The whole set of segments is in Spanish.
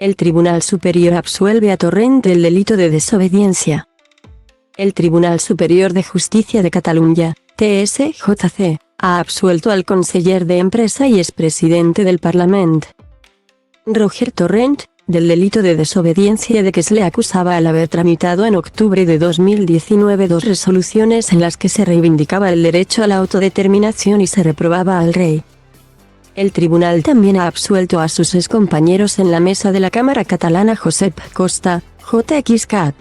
El Tribunal Superior absuelve a Torrent del delito de desobediencia. El Tribunal Superior de Justicia de Catalunya, TSJC, ha absuelto al conseller de Empresa y expresidente del Parlament, Roger Torrent, del delito de desobediencia de que se le acusaba al haber tramitado en octubre de 2019 dos resoluciones en las que se reivindicaba el derecho a la autodeterminación y se reprobaba al rey. El tribunal también ha absuelto a sus excompañeros en la mesa de la Cámara catalana Josep Costa, JXCat,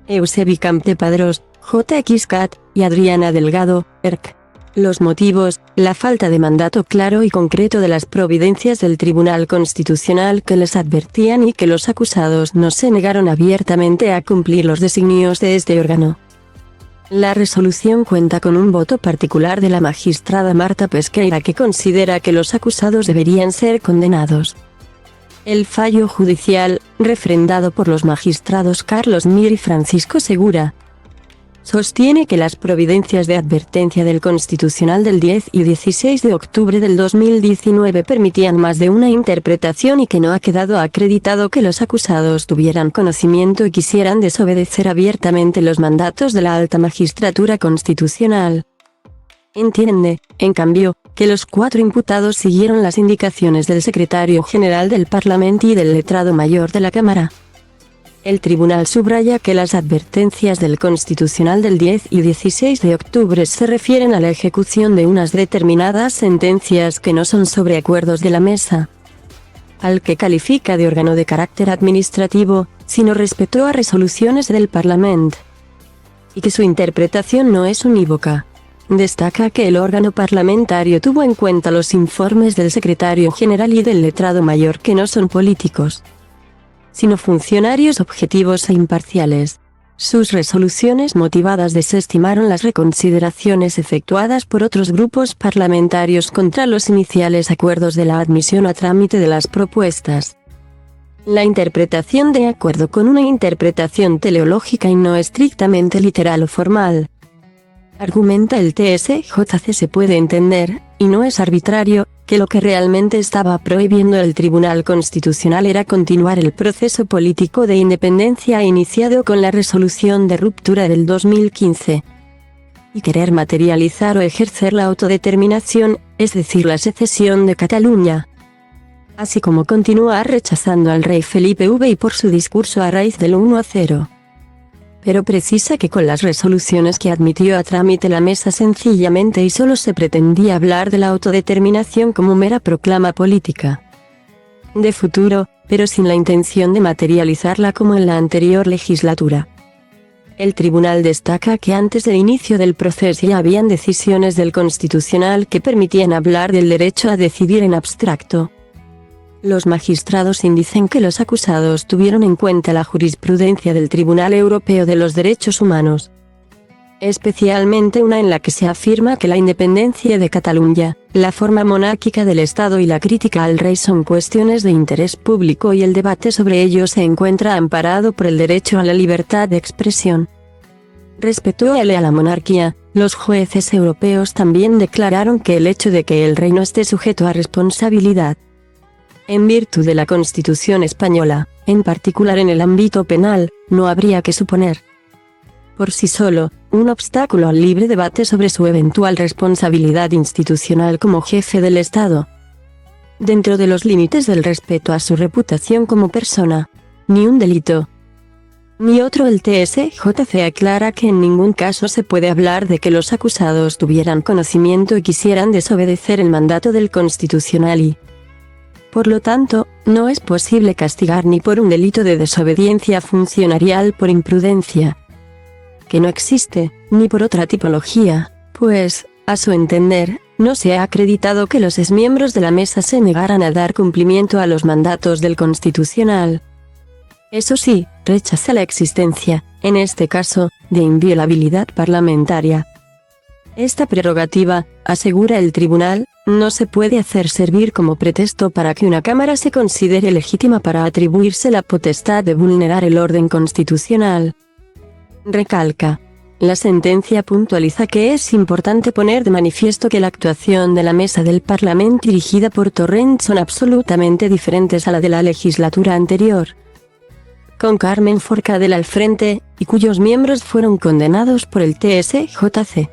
Eusebi Campdepadrós, JXCat, y Adriana Delgado, ERC. Los motivos: la falta de mandato claro y concreto de las providencias del Tribunal Constitucional que les advertían y que los acusados no se negaron abiertamente a cumplir los designios de este órgano. La resolución cuenta con un voto particular de la magistrada Marta Pesqueira, que considera que los acusados deberían ser condenados. El fallo judicial, refrendado por los magistrados Carlos Mir y Francisco Segura, sostiene que las providencias de advertencia del Constitucional del 10 y 16 de octubre del 2019 permitían más de una interpretación y que no ha quedado acreditado que los acusados tuvieran conocimiento y quisieran desobedecer abiertamente los mandatos de la alta magistratura constitucional. Entiende, en cambio, que los 4 imputados siguieron las indicaciones del secretario general del Parlamento y del letrado mayor de la Cámara. El tribunal subraya que las advertencias del Constitucional del 10 y 16 de octubre se refieren a la ejecución de unas determinadas sentencias que no son sobre acuerdos de la mesa, al que califica de órgano de carácter administrativo, sino respecto a resoluciones del Parlamento, y que su interpretación no es unívoca. Destaca que el órgano parlamentario tuvo en cuenta los informes del secretario general y del letrado mayor, que no son políticos, sino funcionarios objetivos e imparciales. Sus resoluciones motivadas desestimaron las reconsideraciones efectuadas por otros grupos parlamentarios contra los iniciales acuerdos de la admisión a trámite de las propuestas. La interpretación de acuerdo con una interpretación teleológica y no estrictamente literal o formal, argumenta el TSJC, se puede entender, y no es arbitrario, que lo que realmente estaba prohibiendo el Tribunal Constitucional era continuar el proceso político de independencia iniciado con la resolución de ruptura del 2015, y querer materializar o ejercer la autodeterminación, es decir, la secesión de Cataluña, así como continuar rechazando al rey Felipe V y por su discurso a raíz del 1-0. Pero precisa que con las resoluciones que admitió a trámite la mesa sencillamente y solo se pretendía hablar de la autodeterminación como mera proclama política de futuro, pero sin la intención de materializarla como en la anterior legislatura. El tribunal destaca que antes del inicio del proceso ya habían decisiones del Constitucional que permitían hablar del derecho a decidir en abstracto. Los magistrados indicen que los acusados tuvieron en cuenta la jurisprudencia del Tribunal Europeo de los Derechos Humanos, especialmente una en la que se afirma que la independencia de Catalunya, la forma monárquica del Estado y la crítica al rey son cuestiones de interés público y el debate sobre ello se encuentra amparado por el derecho a la libertad de expresión. Respecto a la monarquía, los jueces europeos también declararon que el hecho de que el rey no esté sujeto a responsabilidad en virtud de la Constitución española, en particular en el ámbito penal, no habría que suponer por sí solo un obstáculo al libre debate sobre su eventual responsabilidad institucional como jefe del Estado, dentro de los límites del respeto a su reputación como persona. Ni un delito ni otro. El TSJC aclara que en ningún caso se puede hablar de que los acusados tuvieran conocimiento y quisieran desobedecer el mandato del Constitucional y, por lo tanto, no es posible castigar ni por un delito de desobediencia funcionarial por imprudencia, que no existe, ni por otra tipología, pues, a su entender, no se ha acreditado que los exmiembros de la mesa se negaran a dar cumplimiento a los mandatos del Constitucional. Eso sí, rechaza la existencia, en este caso, de inviolabilidad parlamentaria. Esta prerrogativa, asegura el tribunal, no se puede hacer servir como pretexto para que una Cámara se considere legítima para atribuirse la potestad de vulnerar el orden constitucional. Recalca La sentencia puntualiza que es importante poner de manifiesto que la actuación de la mesa del Parlamento dirigida por Torrent son absolutamente diferentes a la de la legislatura anterior, con Carmen Forcadell al frente, y cuyos miembros fueron condenados por el TSJC.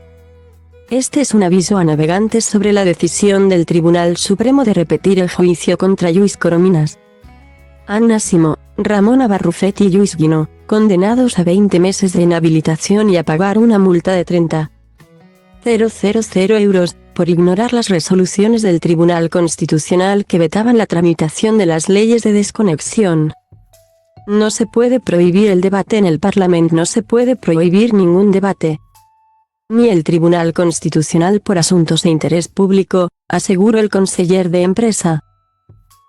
Este es un aviso a navegantes sobre la decisión del Tribunal Supremo de repetir el juicio contra Lluís Corominas, Anna Simó, Ramona Barrufet y Lluís Guinó, condenados a 20 meses de inhabilitación y a pagar una multa de 30.000 euros, por ignorar las resoluciones del Tribunal Constitucional que vetaban la tramitación de las leyes de desconexión. No se puede prohibir el debate en el Parlamento, no se puede prohibir ningún debate. Ni el Tribunal Constitucional por asuntos de interés público, aseguró el conseller de Empresa.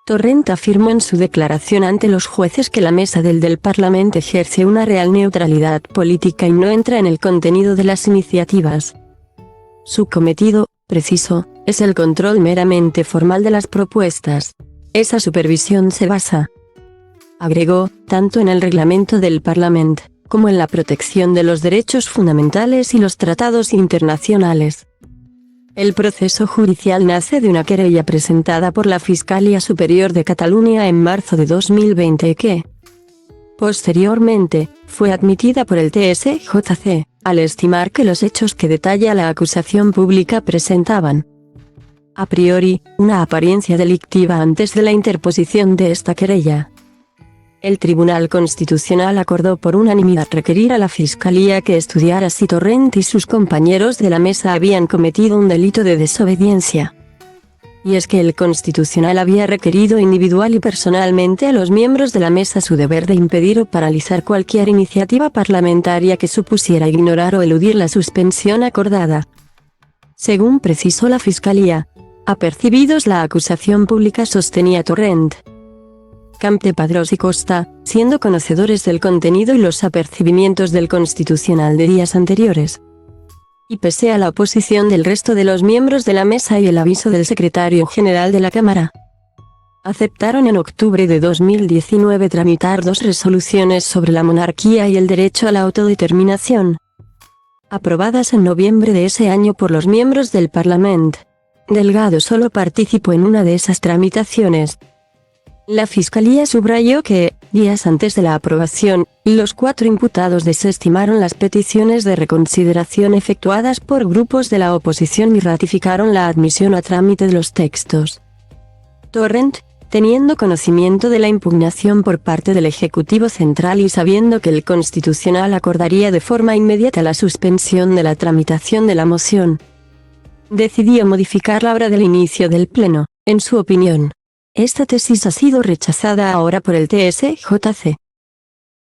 Torrent afirmó en su declaración ante los jueces que la mesa del Parlamento ejerce una real neutralidad política y no entra en el contenido de las iniciativas. Su cometido, precisó, es el control meramente formal de las propuestas. Esa supervisión se basa, agregó, tanto en el reglamento del Parlamento, como en la protección de los derechos fundamentales y los tratados internacionales. El proceso judicial nace de una querella presentada por la Fiscalía Superior de Cataluña en marzo de 2020 que, posteriormente, fue admitida por el TSJC, al estimar que los hechos que detalla la acusación pública presentaban, a priori, una apariencia delictiva antes de la interposición de esta querella. El Tribunal Constitucional acordó por unanimidad requerir a la Fiscalía que estudiara si Torrent y sus compañeros de la mesa habían cometido un delito de desobediencia. Y es que el Constitucional había requerido individual y personalmente a los miembros de la mesa su deber de impedir o paralizar cualquier iniciativa parlamentaria que supusiera ignorar o eludir la suspensión acordada. Según precisó la Fiscalía, apercibidos la acusación pública sostenía Torrent, Campdepadrós y Costa, siendo conocedores del contenido y los apercibimientos del Constitucional de días anteriores. Y pese a la oposición del resto de los miembros de la mesa y el aviso del secretario general de la Cámara, aceptaron en octubre de 2019 tramitar 2 resoluciones sobre la monarquía y el derecho a la autodeterminación, aprobadas en noviembre de ese año por los miembros del Parlamento. Delgado solo participó en una de esas tramitaciones. La Fiscalía subrayó que, días antes de la aprobación, los 4 imputados desestimaron las peticiones de reconsideración efectuadas por grupos de la oposición y ratificaron la admisión a trámite de los textos. Torrent, teniendo conocimiento de la impugnación por parte del Ejecutivo Central y sabiendo que el Constitucional acordaría de forma inmediata la suspensión de la tramitación de la moción, decidió modificar la hora del inicio del Pleno. En su opinión, esta tesis ha sido rechazada ahora por el TSJC.